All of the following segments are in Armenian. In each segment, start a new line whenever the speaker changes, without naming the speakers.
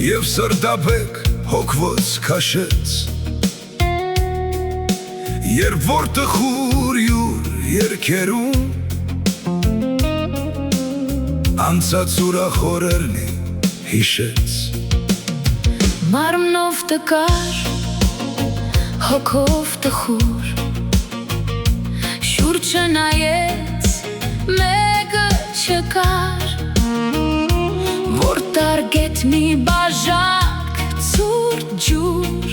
Եվ սրտաբեկ հոգվոց քաշեց Երբ որ տխուր յուր երգերում Անցած ուրախ օրերնի հիշեց
Մարմնով տկար, հոգով տխուր Շուրջը նայեց, մեկը չկար Որ տարգետ մի բաժակ ցուրտ ջուր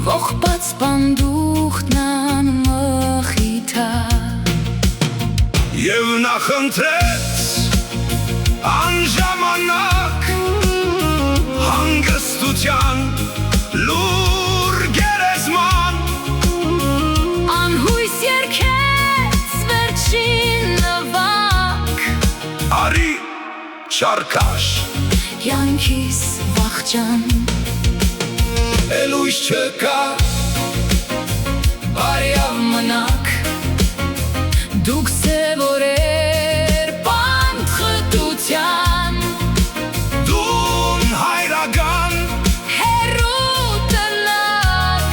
Ողբաց պանդուխտն անմխիթար
Եվ նա խնդրեց անժամանակ Հանգստության լուր գերեզման
Անհույս երգեց վերջին նվակ
Արի չարքաշ
Յանքիս վախճան
Էլ ույս չկա
Բարյավ մնաք Դուք սևորեր պանդ խտության
Դուն հայրական
Հերու տնակ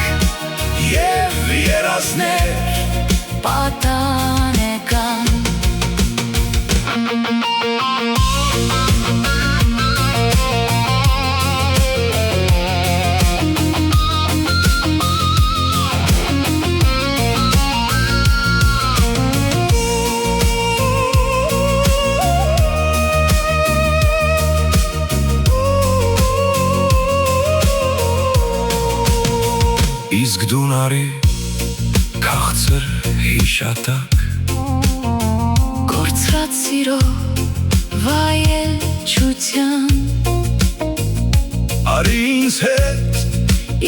Եվ երազներ
պատանեկան
Իսկ դուն արի քաղցր հիշատակ
Կորցրած սիրո վայելչության
Արի ինձ հետ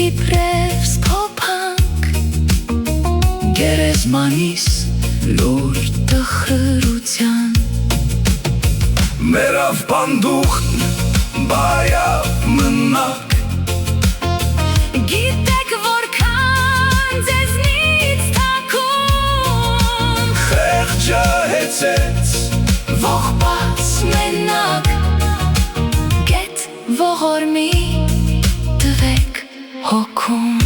Իբրև սփոփանք Գերեզմանիս լուր տխրության
Մերավ պանդուխն բարյավ մնակ
Գիտեք որքան ձեզնից թաքուն
Խեղճը հեծեց
Ողբաց մենակ Գետ ողորմի տվեք հոգում